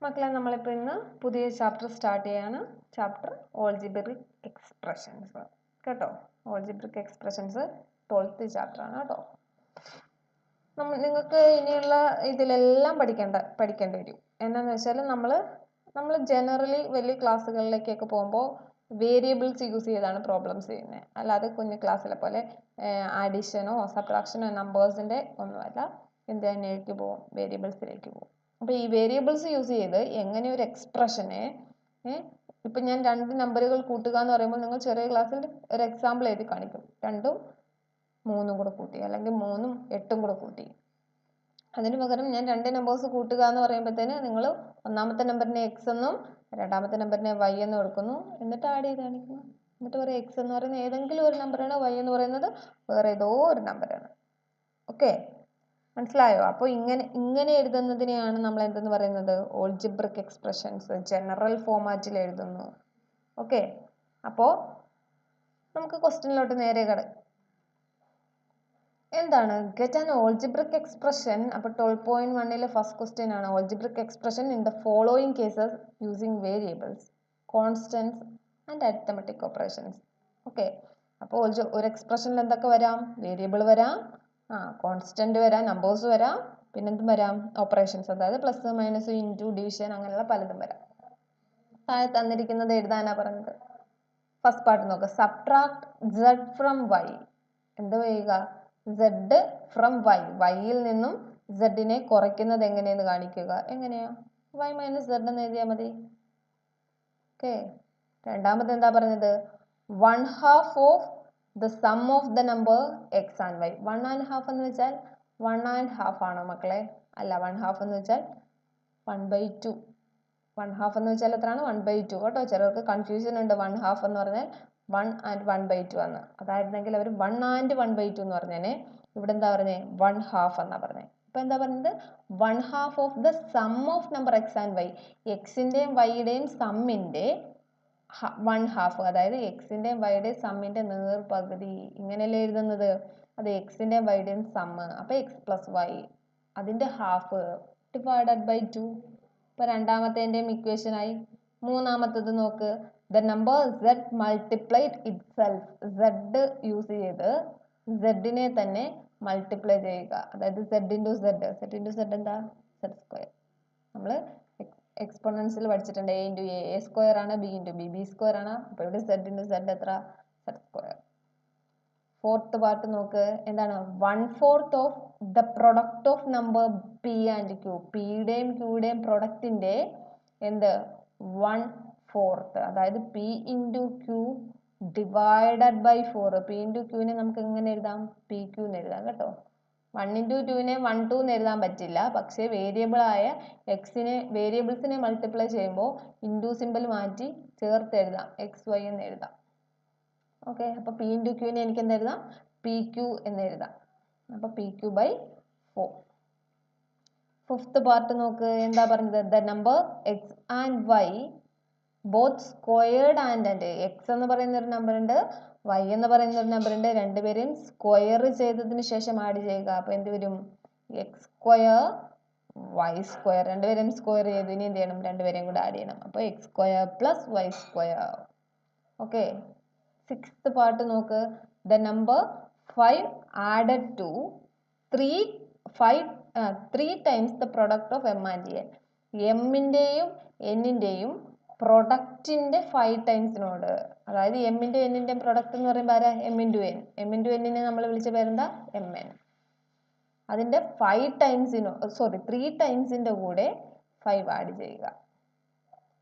മക്കളെ നമ്മളിപ്പോൾ ഇന്ന് പുതിയ ചാപ്റ്റർ സ്റ്റാർട്ട് ചെയ്യാണ്. ചാപ്റ്റർ ഓൾജിബ്രിക് എക്സ്പ്രഷൻസ് കേട്ടോ. ഓൾജിബ്രിക് എക്സ്പ്രഷൻസ് 12th ചാപ്റ്റർ ആണ് കേട്ടോ. നിങ്ങൾക്ക് ഇനിയുള്ള ഇതിലെല്ലാം പഠിക്കേണ്ടി വരും. എന്നാന്ന് വെച്ചാൽ നമ്മൾ ജനറലി വലിയ ക്ലാസ്സുകളിലേക്കൊക്കെ പോകുമ്പോൾ വേരിയബിൾസ് യൂസ് ചെയ്താണ് പ്രോബ്ലംസ് ചെയ്യുന്നത്. അല്ലാതെ കുഞ്ഞു ക്ലാസ്സിലെ പോലെ ആഡിഷനോ സബ്ട്രാക്ഷനോ നമ്പേഴ്സിൻ്റെ ഒന്നുമല്ല. എന്ത് തന്നെയിലേക്ക് പോകും, വേരിയബിൾസിലേക്ക് പോകും. അപ്പോൾ ഈ വേരിയബിൾസ് യൂസ് ചെയ്ത് എങ്ങനെ ഒരു എക്സ്പ്രഷനെ ഇപ്പം ഞാൻ 2 നമ്പറുകൾ കൂട്ടുക എന്ന് പറയുമ്പോൾ നിങ്ങൾ ചെറിയ ക്ലാസ്സിൽ ഒരു എക്സാമ്പിൾ എഴുതി കാണിക്കും. 2ഉം 3ഉം കൂടെ കൂട്ടി, അല്ലെങ്കിൽ 3ഉം 8ഉം കൂടെ കൂട്ടി. അതിന് പകരം ഞാൻ 2 നമ്പേഴ്സ് കൂട്ടുക എന്ന് പറയുമ്പോഴത്തേന് നിങ്ങൾ ഒന്നാമത്തെ നമ്പറിനെ എക്സ് എന്നും രണ്ടാമത്തെ നമ്പറിനെ വൈ എന്നും എടുക്കുന്നു. എന്നിട്ട് ആഡ് ചെയ്ത് കാണിക്കുന്നു. എന്നിട്ട് പറയും എക്സ് എന്ന് പറയുന്നത് ഏതെങ്കിലും ഒരു നമ്പറാണ്, വൈ എന്ന് പറയുന്നത് വേറെ ഏതോ ഒരു നമ്പറാണ്. ഓക്കെ, മനസ്സിലായോ? അപ്പോൾ ഇങ്ങനെ എഴുതുന്നതിനെയാണ് നമ്മൾ എന്തെന്ന് പറയുന്നത്? Algebraic expressions. ജനറൽ ഫോമാറ്റിൽ എഴുതുന്നു. ഓക്കെ, അപ്പോൾ നമുക്ക് ക്വസ്റ്റ്യനിലോട്ട് നേരെ എന്താണ് ഗെറ്റ് ആൻ ഓൾജിബ്രിക് എക്സ്പ്രഷൻ. അപ്പോൾ 12.1 ഫസ്റ്റ് ക്വസ്റ്റ്യൻ ആണ് algebraic expression in the following cases using variables, constants and arithmetic operations. Okay, അപ്പോൾ ഒരു എക്സ്പ്രഷനിൽ എന്തൊക്കെ വരാം? വേരിയബിൾ വരാം, കോൺസ്റ്റന്റ് വരാം, നമ്പേഴ്സ് വരാം, പിന്നെന്തും വരാം? ഓപ്പറേഷൻസ്, അതായത് പ്ലസ് മൈനസ് ഇൻറ്റു ഡിവിഷൻ അങ്ങനെയുള്ള പലതും വരാം. താഴെ തന്നിരിക്കുന്നത് എഴുതാനാ പറഞ്ഞത്. ഫസ്റ്റ് പാർട്ട് നോക്കുക. Subtract z from y. എന്ത് ചെയ്യുക? z from y. വൈയിൽ നിന്നും z കുറയ്ക്കുന്നത് എങ്ങനെയെന്ന് കാണിക്കുക. എങ്ങനെയാ? y മൈനസ് z എന്ന് എഴുതിയാൽ മതി. ഓക്കെ, രണ്ടാമത് എന്താ പറഞ്ഞത്? 1/2 of the sum of the number x and y. 1.5 എന്ന് വെച്ചാൽ 1.5 ആണോ മക്കളെ? അല്ല, 1/2 എന്ന് വെച്ചാൽ 1/2. 1/2 എന്ന് വെച്ചാൽ എത്രയാണ്? 1/2 കേട്ടോ. ചിലർക്ക് കൺഫ്യൂഷൻ ഉണ്ട്. 1/2 എന്ന് പറഞ്ഞാൽ 1 and 1/2 ആണ്. അതായിരുന്നെങ്കിൽ അവർ 1 and 1/2 എന്ന് പറഞ്ഞേനെ. ഇവിടെ എന്താ പറഞ്ഞേ? 1/2 എന്നാ പറഞ്ഞേ. ഇപ്പൊ എന്താ പറഞ്ഞത്? 1/2 of the sum of number X and Y. എക്സിന്റെയും വൈയുടെയും സമ്മിന്റെ 1/2, അതായത് എക്സിന്റെയും വൈയുടെയും സമ്മിന്റെ നേർപകുതി. ഇങ്ങനെയല്ലേ എഴുതുന്നത്? അത് എക്സിന്റെയും വൈയുടെയും സമ്മ്. അപ്പൊ എക്സ് പ്ലസ് വൈ അതിന്റെ ഹാഫ് ഡിവൈഡഡ് ബൈ 2. ഇപ്പൊ രണ്ടാമത്തേന്റെയും ഇക്വേഷൻ ആയി. മൂന്നാമത്തത് നോക്ക്. The number z multiplied itself. z use ചെയ്ത് z തന്നെ മൾട്ടിപ്ലൈ ചെയ്യുക. അതായത് z ഇൻറ്റു z എന്താ? z square. നമ്മൾ എക്സ്പോണൻസിൽ പഠിച്ചിട്ടുണ്ട്. a ഇൻറ്റു a സ്ക്വയർ ആണ്, b ഇൻറ്റു b സ്ക്വയർ ആണ്. അപ്പോൾ ഇവിടെ z ഇൻറ്റു z എത്ര? z square. ഫോർത്ത് പാർട്ട് നോക്ക്. എന്താണ്? 1/4 of the product of number p and q. പിയുടെയും ക്യൂയുടെയും പ്രൊഡക്റ്റിന്റെ എന്ത്? 1/4, അതായത് p into q divided by 4. p into ക്യൂവിനെ നമുക്ക് എങ്ങനെ എഴുതാം? പി ക്യൂ എന്ന് എഴുതാം കേട്ടോ. 1 ഇൻറ്റു 2വിനെ 1 2 എന്ന് എഴുതാൻ പറ്റില്ല. പക്ഷേ വേരിയബിളായ വേരിയബിൾസിനെ മൾട്ടിപ്ലൈ ചെയ്യുമ്പോൾ ഇൻറ്റു സിമ്പിൾ മാറ്റി ചേർത്ത് എഴുതാം. എക്സ് വൈ എന്ന് എഴുതാം. ഓക്കെ, അപ്പോൾ പി ഇൻറ്റു ക്യൂവിനെ എനിക്ക് എന്ത് എഴുതാം? പി ക്യൂ എന്ന് എഴുതാം. അപ്പോൾ P Q by 4. Fifth part നോക്ക്. എന്താ പറഞ്ഞത്? The number X and Y both squared and X എന്ന് പറയുന്ന ഒരു നമ്പർ ഉണ്ട്, വൈ എന്ന് പറയുന്ന ഒരു നമ്പർ ഉണ്ട്. രണ്ടുപേരെയും സ്ക്വയർ ചെയ്തതിന് ശേഷം ആഡ് ചെയ്യുക. അപ്പോൾ എന്ത് വരും? X square Y square. രണ്ടുപേരെയും സ്ക്വയർ ചെയ്ത് ഇനി എന്ത് ചെയ്യണം? രണ്ടുപേരെയും കൂടെ ആഡ് ചെയ്യണം. അപ്പോൾ X square plus Y square. Okay, sixth part നോക്ക്. The number 5 added to 3 times the product of M and N. എമ്മിൻ്റെയും എന്നിൻ്റെയും പ്രൊഡക്റ്റിന്റെ 5 ടൈംസിനോട്, അതായത് എമ്മിൻ്റെ എന്നിൻ്റെയും പ്രൊഡക്റ്റ് എന്ന് പറയുമ്പോൾ ആരാ? M into N. M into എന്നിനെ നമ്മൾ വിളിച്ച പേരെന്താ? M N. അതിന്റെ 3 ടൈംസിന്റെ കൂടെ 5 ആഡ് ചെയ്യുക.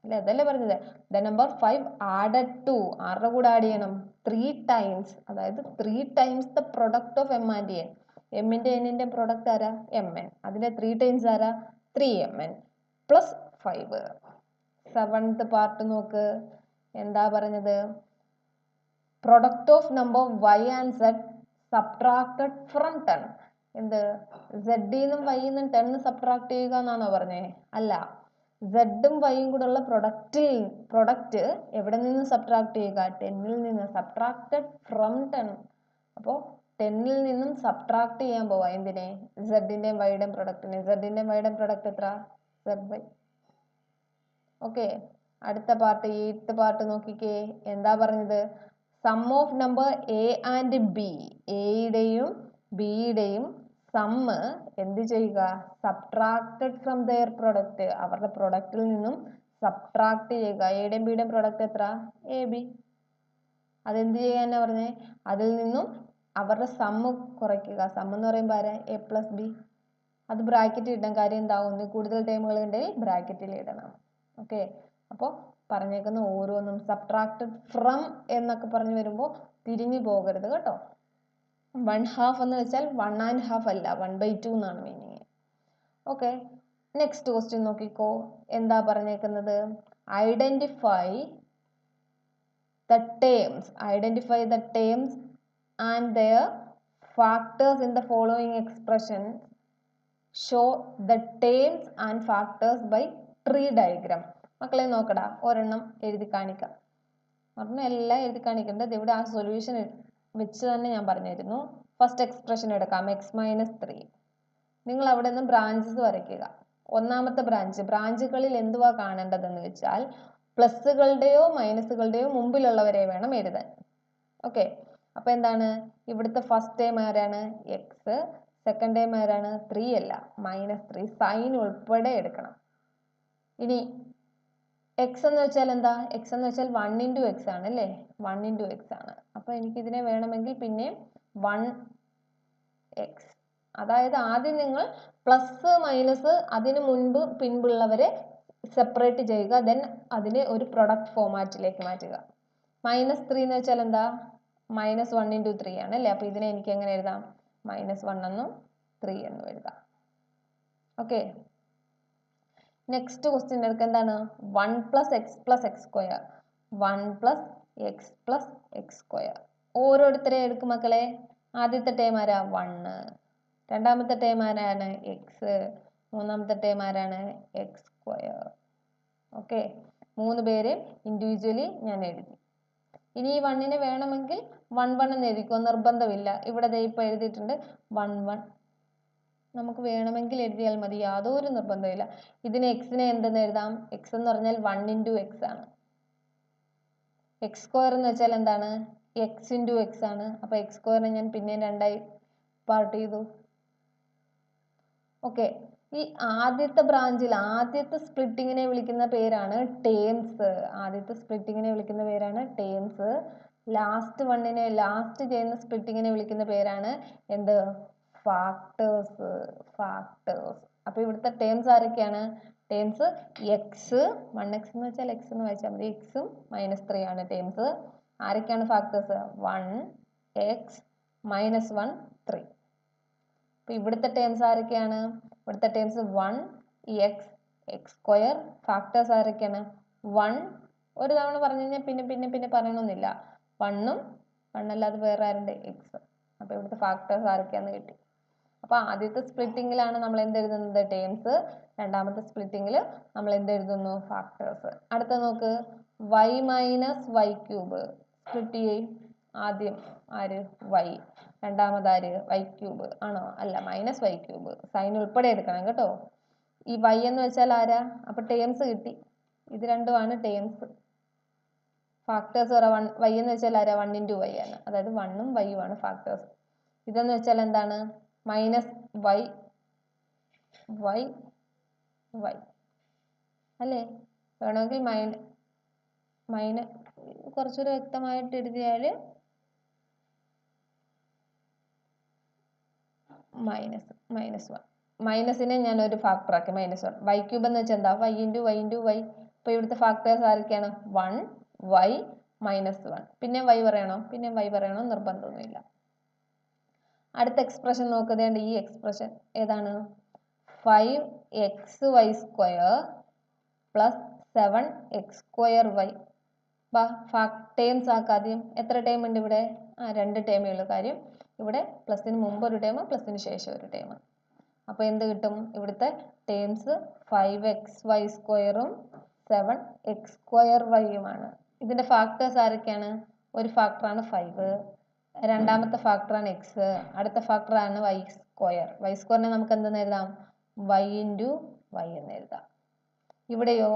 അല്ലെ, അതല്ലേ പറഞ്ഞത്? ദ നമ്പർ 5 ആഡഡ് ടു, ആരുടെ കൂടെ ആഡ് ചെയ്യണം? 3 ടൈംസ്, അതായത് 3 times the product of M and N. എമ്മിന്റെ എന്നിന്റെ പ്രൊഡക്റ്റ് ആരാ? M N. അതിന്റെ 3 ടൈംസ് ആരാ? 3mn plus 5. സെവൻത് പാർട്ട് നോക്ക്. എന്താ പറഞ്ഞത്? Product of number y and z subtracted from 10. എന്ത്? z നിന്നും y നിന്നും 10 സബ്ട്രാക്ട് ചെയ്യുക എന്നാണോ പറഞ്ഞേ? അല്ല, z-ഉം y-യും കൂടെ ഉള്ള പ്രൊഡക്റ്റ് എവിടെ നിന്ന് സബ്ട്രാക്ട് ചെയ്യുക? 10ൽ നിന്ന്. Subtracted from 10. അപ്പോൾ 10ൽ നിന്നും സബ്ട്രാക്ട് ചെയ്യാൻ പോവാ. എന്തിനെ? z-ന്റെയും y-യുടെയും പ്രൊഡക്റ്റിനെ. z-ന്റെയും y-യുടെയും പ്രൊഡക്റ്റ് എത്ര? z/. ഓക്കെ, അടുത്ത പാർട്ട് 8th പാർട്ട് നോക്കിക്കേ. എന്താ പറഞ്ഞത്? Sum of number A and B, എയുടെയും ബിയുടെയും സമ്മ് എന്ത് ചെയ്യുക? സബ്ട്രാക്റ്റഡ് ഫ്രം ദെയർ പ്രൊഡക്റ്റ്, അവരുടെ പ്രൊഡക്റ്റിൽ നിന്നും സബ്ട്രാക്ട് ചെയ്യുക. എയുടെയും ബിയുടെയും പ്രൊഡക്റ്റ് എത്ര? A B. അതെന്ത് ചെയ്യാനാ പറഞ്ഞേ? അതിൽ നിന്നും അവരുടെ സമ്മ് കുറയ്ക്കുക. സം എന്ന് പറയുമ്പോൾ ആരാ? A plus B. അത് ബ്രാക്കറ്റിൽ ഇടണം. കാര്യം എന്താ? ഒന്നിൽ കൂടുതൽ ടേമുകൾ ഉണ്ടെങ്കിൽ ബ്രാക്കറ്റിൽ ഇടണം. ഓക്കെ, അപ്പോൾ പറഞ്ഞേക്കുന്ന ഓരോന്നും സബ്ട്രാക്റ്റഡ് ഫ്രം എന്നൊക്കെ പറഞ്ഞു വരുമ്പോൾ തിരിഞ്ഞു പോകരുത് കേട്ടോ. 1/2 എന്ന് വെച്ചാൽ 1.5 അല്ല, 1/2 എന്നാണ് മീനിങ്. ഓക്കെ, നെക്സ്റ്റ് ക്വസ്റ്റ്യൻ നോക്കിക്കോ. എന്താ പറഞ്ഞേക്കുന്നത്? Identify the terms and their factors in the following expression. Show the terms and factors by tree diagram. മക്കളെ നോക്കടാ, ഒരെണ്ണം എഴുതി കാണിക്കാം. ഒരെണ്ണം എല്ലാം എഴുതി കാണിക്കേണ്ടത് ഇവിടെ ആ സൊല്യൂഷൻ വെച്ച് തന്നെ ഞാൻ പറഞ്ഞിരുന്നു. ഫസ്റ്റ് എക്സ്പ്രഷൻ എടുക്കാം, x-3. നിങ്ങൾ അവിടെ നിന്ന് ബ്രാഞ്ചസ് വരയ്ക്കുക. ഒന്നാമത്തെ ബ്രാഞ്ചുകളിൽ എന്തുവാ കാണേണ്ടതെന്ന് വെച്ചാൽ പ്ലസുകളുടെയോ മൈനസുകളുടെയോ മുമ്പിലുള്ളവരെ വേണം എഴുതാൻ. ഓക്കെ, അപ്പൊ എന്താണ്? ഇവിടുത്തെ ഫസ്റ്റ് ടേം ആരാണ്? എക്സ്. സെക്കൻഡ് ടേം ആരാണ്? 3 അല്ല, -3. സൈൻ ഉൾപ്പെടെ എടുക്കണം. ഇനി എക്സ് എന്ന് വെച്ചാൽ എന്താ? എക്സ് എന്ന് വെച്ചാൽ 1 ഇൻറ്റു എക്സ് ആണ് അല്ലേ? 1 ഇൻറ്റു എക്സ് ആണ്. അപ്പൊ എനിക്ക് ഇതിനെ വേണമെങ്കിൽ പിന്നെ 1x, അതായത് ആദ്യം നിങ്ങൾ പ്ലസ് മൈനസ് അതിന് മുൻപ് പിൻപുള്ളവരെ സെപ്പറേറ്റ് ചെയ്യുക, ദെൻ അതിനെ ഒരു പ്രൊഡക്റ്റ് ഫോമാറ്റിലേക്ക് മാറ്റുക. -3 എന്ന് വെച്ചാൽ എന്താ? -1 ഇൻറ്റു 3 ആണ് അല്ലേ? അപ്പൊ ഇതിനെ എനിക്ക് എങ്ങനെ എഴുതാം? -1 എന്നും 3 എന്നും എഴുതാം. ഓക്കെ, നെക്സ്റ്റ് ക്വസ്റ്റ്യൻ എടുക്കുക. എന്താണ്? 1 + x + x². 1 + x + x². ഓരോരുത്തരെ എടുക്കും മക്കളെ. ആദ്യത്തെ ടേം ആരാ? 1. രണ്ടാമത്തെ ടേം ആരാണ്? എക്സ്. മൂന്നാമത്തെ ടേം ആരാണ്? x². ഓക്കെ, 3 പേര് ഇൻഡിവിജ്വലി ഞാൻ എഴുതി. ഇനി ഈ 1നെ വേണമെങ്കിൽ 1 എന്ന് എഴുതിക്കോ, നിർബന്ധമില്ല. ഇവിടെ ദേ ഇപ്പൊ എഴുതിയിട്ടുണ്ട് 1 നമുക്ക് വേണമെങ്കിൽ എഴുതിയാൽ മതി, യാതൊരു നിർബന്ധമില്ല. ഇതിന് എക്സിനെ എന്തെന്ന് എഴുതാം? എക്സ് എന്ന് പറഞ്ഞാൽ 1 ഇൻറ്റു എക്സ് ആണ്. x² എന്ന് വെച്ചാൽ എന്താണ്? എക്സ് ഇൻറ്റു എക്സ് ആണ്. അപ്പൊ x² ഞാൻ പിന്നെയും 2ആയി പാർട്ട് ചെയ്തു. ഓക്കെ, ഈ ആദ്യത്തെ ബ്രാഞ്ചിൽ ആദ്യത്തെ സ്പ്ലിറ്റിങ്ങിനെ വിളിക്കുന്ന പേരാണ് ടേംസ്. ആദ്യത്തെ സ്പ്ലിറ്റിങ്ങിനെ വിളിക്കുന്ന പേരാണ് ടേംസ്. ലാസ്റ്റ് ചെയ്യുന്ന സ്പ്ലിറ്റിങ്ങിനെ വിളിക്കുന്ന പേരാണ് എന്ത്? ഫാക്ടേഴ്സ്. അപ്പൊ ഇവിടുത്തെ ടേംസ് ആരൊക്കെയാണ്? ടേംസ് എക്സ്, 1x എന്ന് വെച്ചാൽ എക്സ് എന്ന് വായിച്ചാൽ മതി. എക്സും -3 ആണ് ടേംസ്. ആരൊക്കെയാണ് ഫാക്ടേഴ്സ്? 1x -1 3. അപ്പൊ ഇവിടുത്തെ ടേംസ് ആരൊക്കെയാണ്? ഇവിടുത്തെ ടേംസ് 1x x². ഫാക്ടേഴ്സ് ആരൊക്കെയാണ്? 1 ഒരു തവണ പറഞ്ഞു കഴിഞ്ഞാൽ പിന്നെ പറയണമെന്നില്ല. 1ഉം 1 അല്ലാതെ വേറെ ആരുണ്ട്? എക്സ്. അപ്പൊ ഇവിടുത്തെ ഫാക്ടേഴ്സ് ആരൊക്കെയാന്ന് കിട്ടി. അപ്പൊ ആദ്യത്തെ സ്പ്ലിറ്റിങ്ങിലാണ് നമ്മൾ എന്തെഴുതുന്നത്? ടേംസ്. രണ്ടാമത്തെ സ്പ്ലിറ്റിങ്ങിൽ നമ്മൾ എന്തെഴുതുന്നു? ഫാക്ടേഴ്സ്. അടുത്ത നോക്ക്, y - y³ സ്പ്ലിറ്റ് ചെയ്യും. ആദ്യം ആര്? y. രണ്ടാമത് ആര്? y³ ആണോ? അല്ല, -y³. സൈൻ ഉൾപ്പെടെ എടുക്കണം കേട്ടോ. ഈ y എന്ന് വെച്ചാൽ ആരാ? അപ്പൊ ടേംസ് കിട്ടി. ഇത് രണ്ടുമാണ് ടേംസ്. ഫാക്ടേഴ്സ് y എന്ന് വെച്ചാൽ ആരാ? 1 ഇൻറ്റു y ആണ്. അതായത് 1ഉം y ആണ് ഫാക്ടേഴ്സ്. ഇതെന്ന് വെച്ചാൽ എന്താണ്? -y അല്ലേ? വേണമെങ്കിൽ കുറച്ചുകൂടെ വ്യക്തമായിട്ട് എഴുതിയാൽ -1. മൈനസിനെ ഞാൻ ഒരു ഫാക്ടർ ആക്കി, -1. y³ എന്ന് വെച്ചാൽ എന്താ? y into y into y. അപ്പൊ ഇവിടുത്തെ ഫാക്ടേഴ്സ് ആരൊക്കെയാണ്? 1 y -1. പിന്നെ y പറയണോ? പിന്നെ y പറയണോ? നിർബന്ധമൊന്നുമില്ല. അടുത്ത എക്സ്പ്രഷൻ നോക്കുന്നതുകൊണ്ട് ഈ എക്സ്പ്രഷൻ ഏതാണ്? 5xy² + 7x²y. ടേംസ് ആക്കാദ്യം. എത്ര ടേം ഉണ്ട് ഇവിടെ? 2 ടേമേ ഉള്ളൂ. കാര്യം ഇവിടെ പ്ലസിന് മുമ്പ് ഒരു ടേം, പ്ലസിന് ശേഷം ഒരു ടേം. അപ്പൊ എന്ത് കിട്ടും? ഇവിടുത്തെ ടേംസ് 5xy²ഉം 7x²y-യുമാണ്. ഇതിന്റെ ഫാക്ടേഴ്സ് ആരൊക്കെയാണ്? ഒരു ഫാക്ടറാണ് 5, രണ്ടാമത്തെ ഫാക്ടറാണ് എക്സ്, അടുത്ത ഫാക്ടറാണ് y². y²നെ നമുക്ക് എന്തെന്ന് എഴുതാം? y ഇൻറ്റു y എന്ന് എഴുതാം. ഇവിടെയോ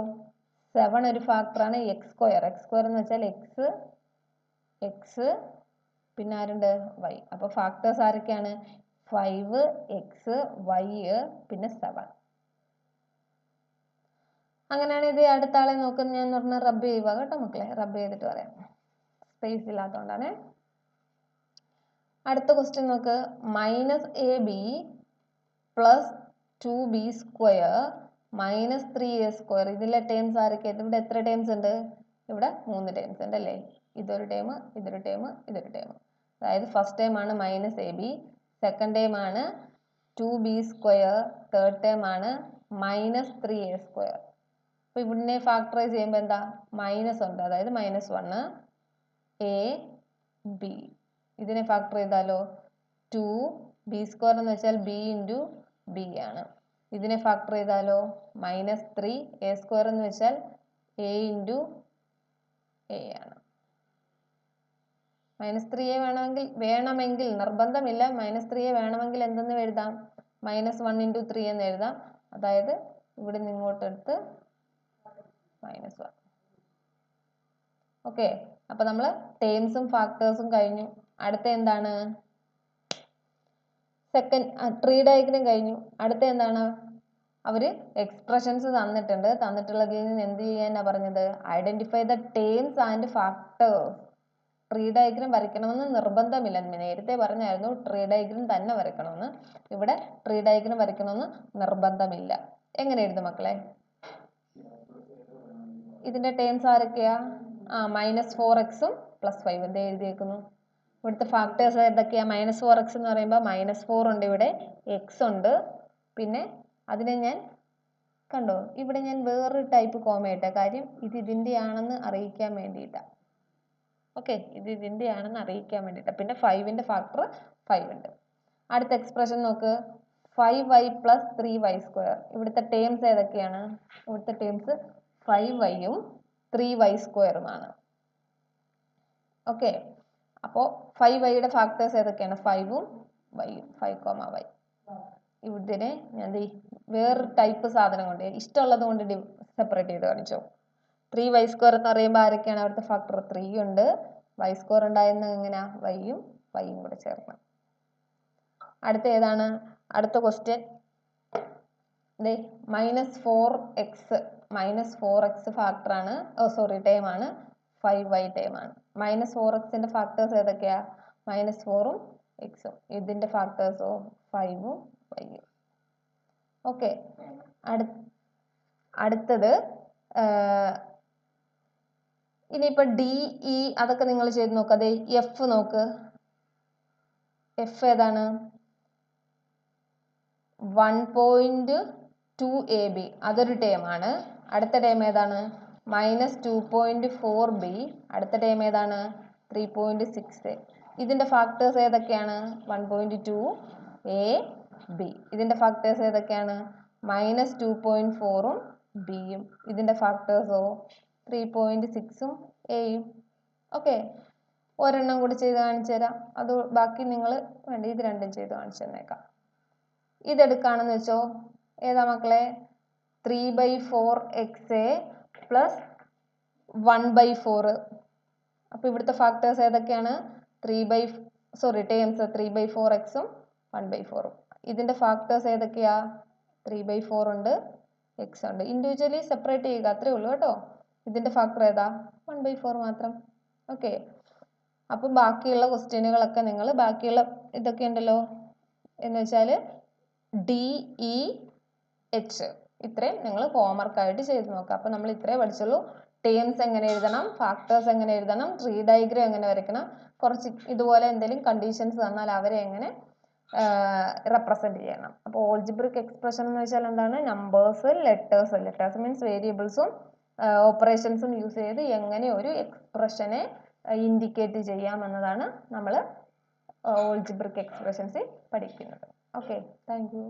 7 ഒരു ഫാക്ടറാണ്. എക്സ് സ്ക്വയർ എന്ന് വെച്ചാൽ എക്സ് പിന്നെ ആരുണ്ട് വൈ. അപ്പോൾ ഫാക്ടേഴ്സ് ആരൊക്കെയാണ്? 5 എക്സ് വൈ പിന്നെ 7. അങ്ങനെയാണ് ഇത് അടുത്ത ആളെ നോക്കുന്നത്. ഞാൻ പറഞ്ഞാൽ റബ്ബ് ചെയ്യുക കേട്ടോ മക്കളെ, റബ്ബ് ചെയ്തിട്ട് പറയാം, സ്പേസ് ഇല്ലാത്തതുകൊണ്ടാണ്. അടുത്ത ക്വസ്റ്റ്യൻ നോക്ക്. -ab plus 2b square -3a². ഇതിലെ ടേംസ് ആരൊക്കെ? ഇവിടെ എത്ര ടേംസ് ഉണ്ട്? ഇവിടെ 3 ടേംസ് ഉണ്ട് അല്ലേ? ഇതൊരു ടേം, ഇതൊരു ടേം, ഇതൊരു ടേം. അതായത് ഫസ്റ്റ് ടേം ആണ് -ab, സെക്കൻഡ് ടേം ആണ് 2b സ്ക്വയർ, തേർഡ് ടേം ആണ് -3a². അപ്പോൾ ഇവിടുന്ന് ഫാക്ടറൈസ് ചെയ്യുമ്പോൾ എന്താ? മൈനസ് ഉണ്ട്, അതായത് -1 ab. ഇതിനെ ഫാക്ടർ ചെയ്താലോ 2b സ്ക്വയർ എന്ന് വെച്ചാൽ b ഇൻറ്റു b ആണ്. ഇതിനെ ഫാക്ടർ ചെയ്താലോ -3a² എന്ന് വെച്ചാൽ a ഇൻറ്റു a ആണ്. -3a വേണമെങ്കിൽ നിർബന്ധമില്ല. -3a വേണമെങ്കിൽ എന്തെന്ന് എഴുതാം? -1 ഇൻറ്റു 3 എന്ന് എഴുതാം. അതായത് ഇവിടെ നിന്ന് ഇങ്ങോട്ടെടുത്ത് -1. ഓക്കെ, അപ്പൊ നമ്മൾ ടേംസും ഫാക്ടേഴ്സും കഴിഞ്ഞു. അടുത്ത എന്താണ്? ട്രീ ഡയഗ്രം കഴിഞ്ഞു. അടുത്ത എന്താണ്? അവർ എക്സ്പ്രഷൻസ് തന്നിട്ടുള്ളതിൽ നിന്ന് എന്ത് ചെയ്യാനാണ് പറഞ്ഞത്? Identify the terms and factors. Tree diagram വരയ്ക്കണമെന്ന് നിർബന്ധമില്ല. നേരത്തെ പറഞ്ഞായിരുന്നു ട്രീ ഡയഗ്രം തന്നെ വരയ്ക്കണമെന്ന്. ഇവിടെ ട്രീ ഡയഗ്രം വരയ്ക്കണമെന്ന് നിർബന്ധമില്ല. എങ്ങനെ എഴുതും മക്കളെ? ഇതിന്റെ ടേംസ് ആരൊക്കെയാ? -4x +5 എന്താ എഴുതിയേക്കുന്നു? ഇവിടുത്തെ ഫാക്ടേഴ്സ് ഏതൊക്കെയാ? -4x എന്ന് പറയുമ്പോൾ -4 ഉണ്ട്, ഇവിടെ x ഉണ്ട്, പിന്നെ അതിനെ ഞാൻ കണ്ടോ ഇവിടെ ഞാൻ വേറൊരു ടൈപ്പ് കോമ ഇട്ട കാര്യം ഇത് ഇതിൻ്റെ ആണെന്ന് അറിയിക്കാൻ വേണ്ടിയിട്ടാണ്. ഓക്കെ, ഇത് ഇതിൻ്റെ ആണെന്ന് അറിയിക്കാൻ വേണ്ടിയിട്ടാണ്. പിന്നെ 5ന്റെ ഫാക്ടർ 5 ഉണ്ട്. അടുത്ത എക്സ്പ്രഷൻ നോക്ക്. 5y + 3y². ഇവിടുത്തെ ടേംസ് ഏതൊക്കെയാണ്? ഇവിടുത്തെ ടേംസ് 5y 3y² ഓക്കെ, അപ്പോൾ 5yയുടെ ഫാക്ടേഴ്സ് ഏതൊക്കെയാണ്? 5ഉം y, 5, y. ഇതിനെ ഞാൻ വേറൊരു ടൈപ്പ് സാധനം കൊണ്ട് ഇഷ്ടമുള്ളത് കൊണ്ട് സെപ്പറേറ്റ് ചെയ്ത് കാണിച്ചോ. 3y² എന്ന് പറയുമ്പോൾ ആരൊക്കെയാണ്? അവിടുത്തെ ഫാക്ടർ 3 ഉണ്ട്, y² ഉണ്ടായിരുന്ന എങ്ങനെയാ? yയും കൂടെ ചേർക്കണം. അടുത്ത ഏതാണ്? അടുത്ത ക്വസ്റ്റ്യൻ -4x ഫാക്ടറാണ്, ടേം ആണ്, 5y ടേം ആണ്. -4xന്റെ ഫാക്ടേഴ്സ് ഏതൊക്കെയാ? -4ഉം x. ഇതിന്റെ ഫാക്ടേഴ്സോ 5ഉം y. ഓക്കെ, അടുത്തത് ഇനിയിപ്പോൾ DE അതൊക്കെ നിങ്ങൾ ചെയ്ത് നോക്കുക. അതെ, F നോക്ക്. F ഏതാണ്? 1.2ab അതൊരു ടേം ആണ്. അടുത്ത ടേം ഏതാണ്? -2.4b. അടുത്ത ടേം ഏതാണ്? 3.6a. ഇതിന്റെ ഫാക്ടേഴ്സ് ഏതൊക്കെയാണ്? 1.2ab. ഇതിന്റെ ഫാക്ടേഴ്സ് ഏതൊക്കെയാണ്? -2.4ഉം bയും. ഇതിന്റെ ഫാക്ടേഴ്സോ 3.6ഉം aയും. ഓക്കെ, ഒരെണ്ണം കൂടി ചെയ്ത് കാണിച്ചു തരാം. അത് ബാക്കി നിങ്ങൾ വേണ്ട ഇത് രണ്ടും ചെയ്ത് കാണിച്ചു തന്നേക്കാം. ഇതെടുക്കുകയാണെന്ന് വെച്ചോ, ഏതാ മക്കളെ? 3/4xa + 1/4. അപ്പോൾ ഇവിടുത്തെ ഫാക്ടേഴ്സ് ഏതൊക്കെയാണ്? ടേംസ് 3/4xഉം 1/4ഉം. ഇതിന്റെ ഫാക്ടേഴ്സ് ഏതൊക്കെയാ? 3/4 ഉണ്ട്, x ഉണ്ട്. ഇൻഡിവിജ്വലി സെപ്പറേറ്റ് ചെയ്യുക, അത്രേ ഉള്ളൂ കേട്ടോ. ഇതിന്റെ ഫാക്ടർ ഏതാ? 1/4 മാത്രം. ഓക്കെ, അപ്പം ബാക്കിയുള്ള ക്വസ്റ്റ്യനുകളൊക്കെ നിങ്ങൾ ബാക്കിയുള്ള ഇതൊക്കെ ഉണ്ടല്ലോ എന്ന് വെച്ചാൽ DEH ഇത്രയും നിങ്ങൾ ഹോംവർക്കായിട്ട് ചെയ്ത് നോക്കുക. അപ്പം നമ്മൾ ഇത്രേ പഠിച്ചുള്ളൂ. ടേംസ് എങ്ങനെ എഴുതണം, ഫാക്ടേഴ്സ് എങ്ങനെ എഴുതണം, ട്രീ ഡയഗ്രം എങ്ങനെ വരയ്ക്കണം, കുറച്ച് ഇതുപോലെ എന്തെങ്കിലും കണ്ടീഷൻസ് തന്നാൽ അവരെ എങ്ങനെ റെപ്രസെൻറ്റ് ചെയ്യണം. അപ്പോൾ ഓൾജിബ്രിക് എക്സ്പ്രഷൻ എന്ന് വെച്ചാൽ എന്താണ്? നമ്പേഴ്സ്, ലെറ്റേഴ്സ് മീൻസ് വേരിയബിൾസും ഓപ്പറേഷൻസും യൂസ് ചെയ്ത് എങ്ങനെ ഒരു എക്സ്പ്രഷനെ ഇൻഡിക്കേറ്റ് ചെയ്യാം എന്നതാണ് നമ്മൾ ഓൾജിബ്രിക് എക്സ്പ്രഷൻസ് പഠിക്കുന്നത്. Okay, thank you.